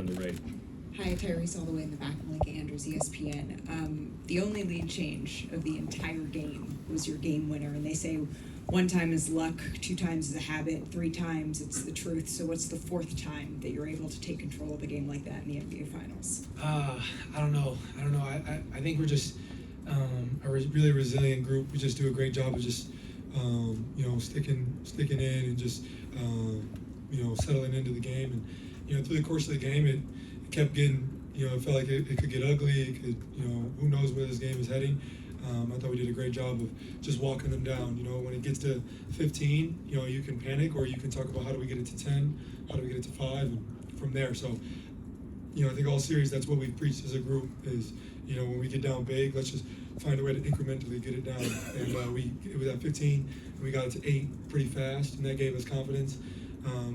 on the right. Hi, Tyrese, all the way in the back. Malika Andrews, ESPN. The only lead change of the entire game was your game winner, and they say one time is luck, 2 times is a habit, 3 times it's the truth. So what's the 4th time that you're able to take control of a game like that in the NBA Finals? I don't know. I think we're just a really resilient group. We just do a great job of just sticking in and just settling into the game. And through the course of the game, it kept getting, it felt like it could get ugly. It could, who knows where this game is heading. I thought we did a great job of just walking them down. When it gets to 15, you can panic, or you can talk about how do we get it to 10, how do we get it to 5, and from there. So, I think all series, that's what we've preached as a group is, when we get down big, let's just find a way to incrementally get it down. And it was at 15, and we got it to 8 pretty fast, and that gave us confidence.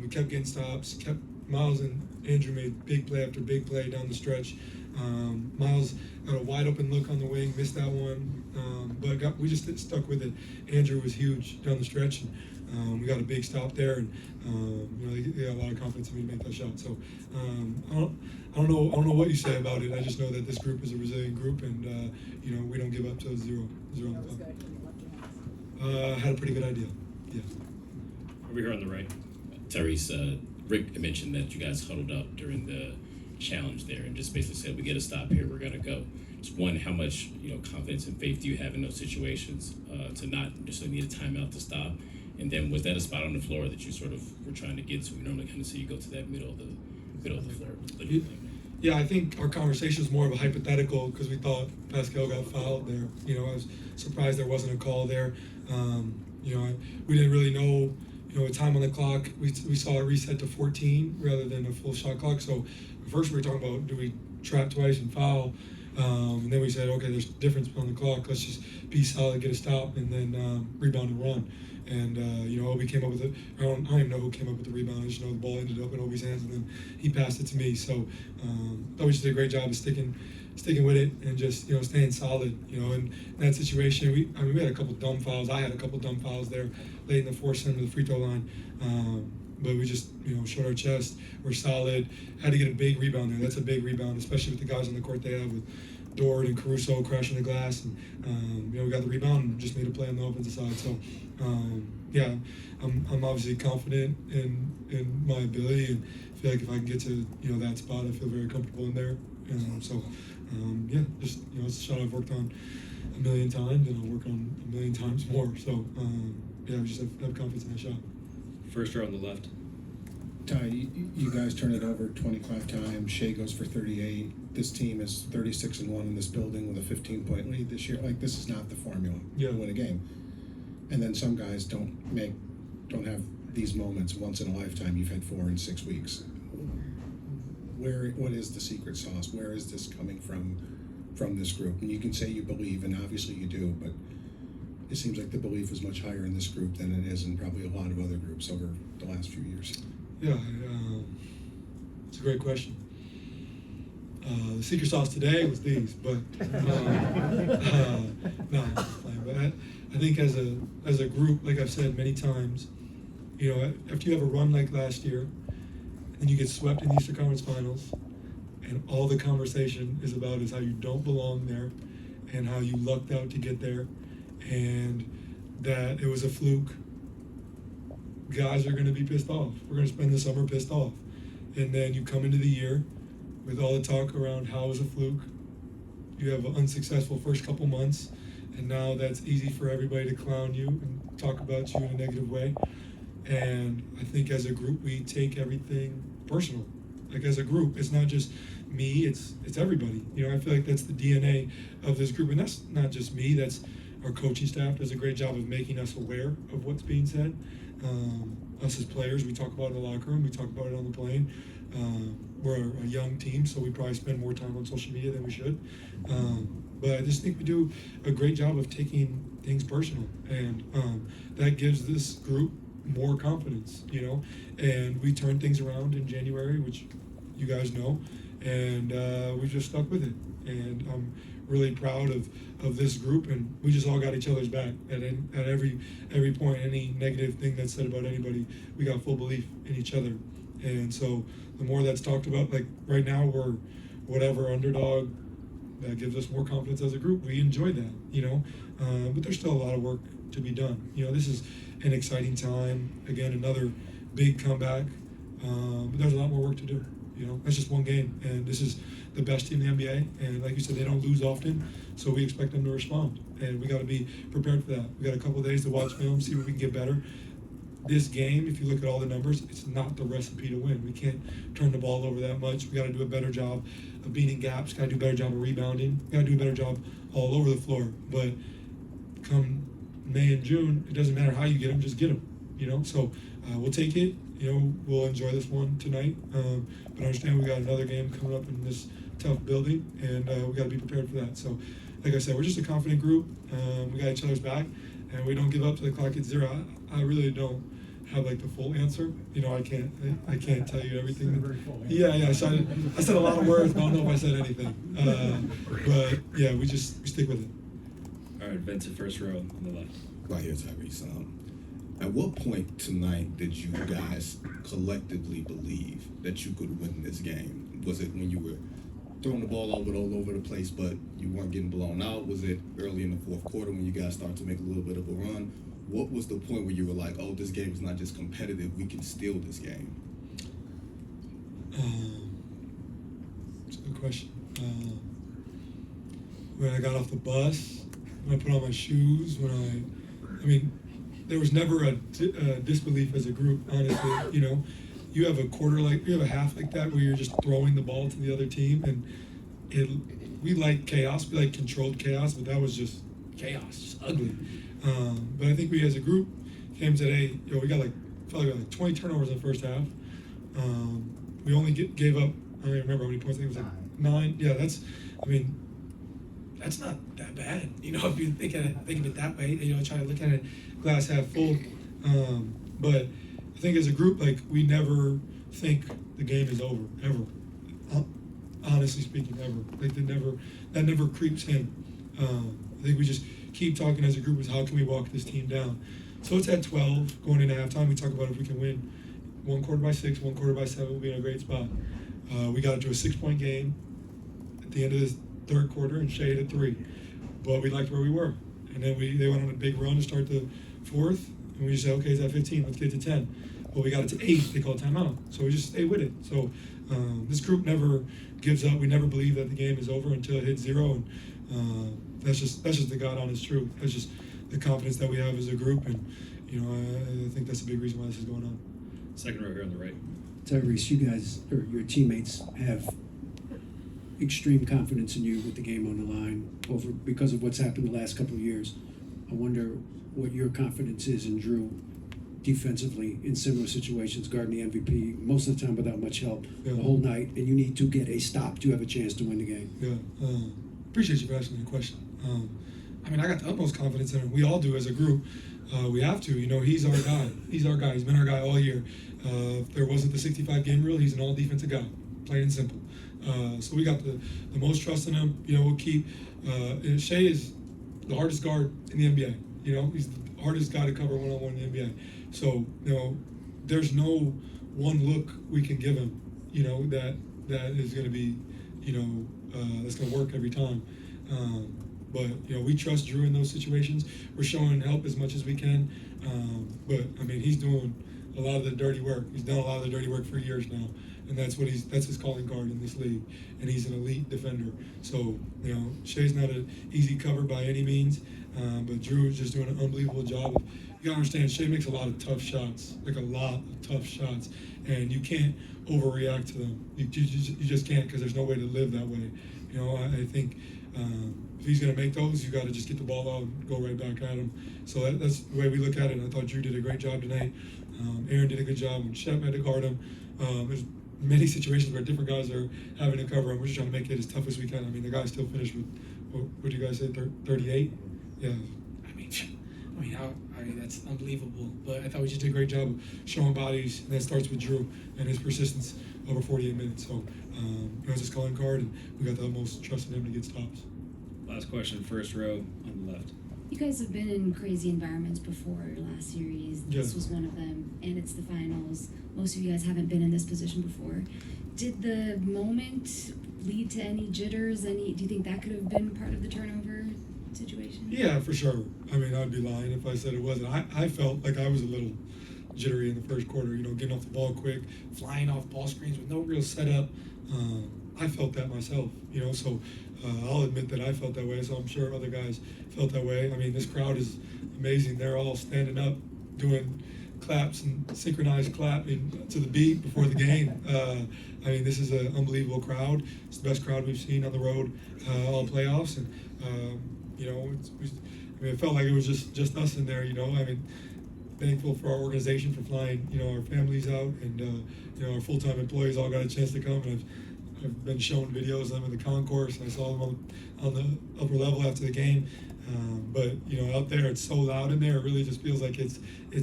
We kept getting stops, Miles and Andrew made big play after big play down the stretch. Miles got a wide open look on the wing, missed that one, but we just stuck with it. Andrew was huge down the stretch, and we got a big stop there, and they got a lot of confidence in me to make that shot. So I don't know what you say about it. I just know that this group is a resilient group, and we don't give up till zero on the clock. Had a pretty good idea. Yeah. Over here on the right. Tyrese, Rick mentioned that you guys huddled up during the challenge there and just basically said, we get a stop here, we're going to go. Just one, how much confidence and faith do you have in those situations to not necessarily need a timeout to stop? And then was that a spot on the floor that you sort of were trying to get to? We normally kind of see you go to that middle of the floor. Yeah, I think our conversation was more of a hypothetical because we thought Pascal got fouled there. I was surprised there wasn't a call there. We didn't really know a time on the clock. We saw it reset to 14 rather than a full shot clock. So first we were talking about, do we trap twice and foul? And then we said, okay, there's a difference on the clock. Let's just be solid, get a stop, and then rebound and run. And, Obi came up with it. I don't even know who came up with the rebound. I just know the ball ended up in Obi's hands, and then he passed it to me. So I thought we just did a great job of sticking with it and just, staying solid. In that situation, we had a couple dumb fouls. I had a couple dumb fouls there late in the fourth center of the free throw line. But we just, showed our chest. We're solid. Had to get a big rebound there. That's a big rebound, especially with the guys on the court they have with Dort and Caruso crashing the glass. And, we got the rebound and just made a play on the offensive side. So, I'm obviously confident in my ability and feel like if I can get to, that spot, I feel very comfortable in there. Just, it's a shot I've worked on a million times, and I'll work on a million times more. So, we just have confidence in that shot. First row on the left. Ty, you guys turn it over 25 times. Shea goes for 38. This team is 36-1 in this building with a 15-point lead this year. This is not the formula to win a game. And then some guys don't have these moments once in a lifetime. You've had 4 in 6 weeks. What is the secret sauce? Where is this coming from this group? And you can say you believe, and obviously you do, but it seems like the belief is much higher in this group than it is in probably a lot of other groups over the last few years. Yeah, it's a great question. The secret sauce today was these, but no, but I think as a group, like I've said many times, after you have a run like last year, and you get swept in the Eastern Conference Finals, and all the conversation is about is how you don't belong there, and how you lucked out to get there, and that it was a fluke. Guys are going to be pissed off. We're going to spend the summer pissed off. And then you come into the year with all the talk around how it was a fluke. You have an unsuccessful first couple months, and now that's easy for everybody to clown you and talk about you in a negative way. And I think as a group, we take everything personal. Like as a group, it's not just me, it's everybody. I feel like that's the DNA of this group. And that's not just me, that's our coaching staff does a great job of making us aware of what's being said. Us as players, we talk about it in the locker room, we talk about it on the plane. We're a young team, so we probably spend more time on social media than we should. But I just think we do a great job of taking things personal, and that gives this group more confidence, and we turned things around in January, which you guys know, and we just stuck with it, and I'm really proud of this group, and we just all got each other's back at every point. Any negative thing that's said about anybody, we got full belief in each other, And so the more that's talked about, like right now we're whatever underdog that gives us more confidence as a group. We enjoy that, you know, but there's still a lot of work to be done. You know, this is an exciting time. Again, another big comeback, but there's a lot more work to do. You know, that's just one game, and this is the best team in the NBA. And like you said, they don't lose often, so we expect them to respond. And we got to be prepared for that. We got a couple of days to watch film, see where we can get better. This game, if you look at all the numbers, it's not the recipe to win. We can't turn the ball over that much. We got to do a better job of beating gaps. Got to do a better job of rebounding. Got to do a better job all over the floor. But come May and June, it doesn't matter how you get them, just get them. You know, so we'll take it. You know, we'll enjoy this one tonight. But understand we got another game coming up in this tough building, and we got to be prepared for that. So, like I said, we're just a confident group. We got each other's back, and we don't give up till the clock hits zero. I really don't have like the full answer. You know, I can't tell you everything. Yeah. I said a lot of words, but I don't know if I said anything. But yeah, we stick with it. All right, Vincent, first row on the left. Right here, Tyrese. At what point tonight did you guys collectively believe that you could win this game? Was it when you were throwing the ball all over the place, but you weren't getting blown out? Was it early in the fourth quarter when you guys started to make a little bit of a run? What was the point where you were like, oh, this game is not just competitive, we can steal this game? It's a good question. When I got off the bus, when I put on my shoes, I mean, there was never a disbelief as a group, honestly. You know, you have a half like that where you're just throwing the ball to the other team, and we like chaos, we like controlled chaos, but that was just chaos, just ugly. But I think we as a group came and said, hey, we got like 20 turnovers in the first half. We only gave up, I don't even remember how many points, I think it was like 9. Yeah, that's not that bad. You know, if you think of it that way, you know, try to look at it glass half full. But I think as a group, like, we never think the game is over, ever. Honestly speaking, ever. Like, that never creeps in. I think we just keep talking as a group is how can we walk this team down. So it's at 12 going into halftime. We talk about if we can win 1 quarter by 6, 1 quarter by 7, we'll be in a great spot. We got into a 6-point game at the end of the third quarter and Shea hit 3, but we liked where we were. And then they went on a big run to start the fourth, and we just said, okay, it's at 15, let's get to 10. Well, we got it to 8, they called timeout, so we just stay with it. So this group never gives up. We never believe that the game is over until it hits 0, and that's just the God honest truth. That's just the confidence that we have as a group, and you know, I think that's a big reason why this is going on. Second row here on the right. Tyrese, you guys, or your teammates, have extreme confidence in you with the game on the line because of what's happened the last couple of years. I wonder what your confidence is in Drew defensively in similar situations, guarding the MVP most of the time without much help the whole night, and you need to get a stop to have a chance to win the game. Yeah, appreciate you for asking the question. I mean, I got the utmost confidence in him. We all do as a group. We have to. You know, he's our guy. He's our guy. He's been our guy all year. If there wasn't the 65-game rule, he's an all-defensive guy, plain and simple. So we got the most trust in him. You know, we'll keep. Shea is the hardest guard in the NBA. You know, he's the hardest guy to cover one-on-one in the NBA. So, you know, there's no one look we can give him, you know, that is going to be, you know, that's going to work every time. But, you know, we trust Drew in those situations. We're showing help as much as we can. But, I mean, he's doing a lot of the dirty work. He's done a lot of the dirty work for years now. And that's his calling card in this league. And he's an elite defender. So, you know, Shea's not an easy cover by any means. But Drew is just doing an unbelievable job. You gotta understand, Shea makes a lot of tough shots, like a lot of tough shots. And you can't overreact to them. You just can't, because there's no way to live that way. You know, I think if he's going to make those, you got to just get the ball out and go right back at him. So that's the way we look at it. And I thought Drew did a great job tonight. Aaron did a good job when Shep had to guard him. There's many situations where different guys are having to cover him. We're just trying to make it as tough as we can. I mean, the guy still finished with, what do you guys say, 38? Yeah. I mean, that's unbelievable. But I thought we just did a great job of showing bodies, and that starts with Drew and his persistence over 48 minutes. So it was his calling card, and we got the utmost trust in him to get stops. Last question, first row on the left. You guys have been in crazy environments before. Last series, this was one of them, and it's the finals. most of you guys haven't been in this position before. Did the moment lead to any jitters? Do you think that could have been part of the turnover situation? Yeah, for sure. I mean, I'd be lying if I said it wasn't. I felt like I was a little jittery in the first quarter, getting off the ball quick, flying off ball screens with no real setup. I felt that myself, so I'll admit that I felt that way, so I'm sure other guys felt that way. I mean, this crowd is amazing. They're all standing up, doing claps and synchronized clapping to the beat before the game. I mean, this is an unbelievable crowd. It's the best crowd we've seen on the road all playoffs, and it felt like it was just us in there. I mean, thankful for our organization for flying, our families out, and our full-time employees all got a chance to come. And I've been shown videos of them in the concourse. I saw them on the upper level after the game. But out there, it's so loud in there. It really just feels like it's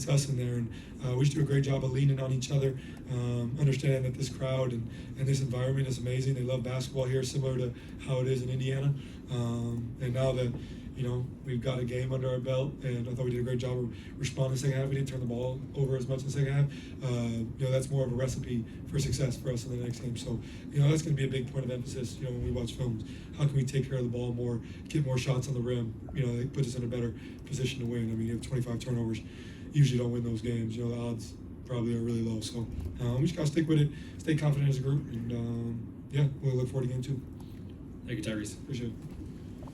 us in there, and we just do a great job of leaning on each other, understanding that this crowd and this environment is amazing. They love basketball here, similar to how it is in Indiana. And now that we've got a game under our belt, and I thought we did a great job of responding in the second half. We didn't turn the ball over as much in the second half. That's more of a recipe for success for us in the next game. So, that's going to be a big point of emphasis, when we watch films. How can we take care of the ball more, get more shots on the rim? That puts us in a better position to win. I mean, you have 25 turnovers, usually don't win those games. The odds probably are really low. So, we just got to stick with it, stay confident as a group, and, we'll look forward to game 2. Thank you, Tyrese. Appreciate it.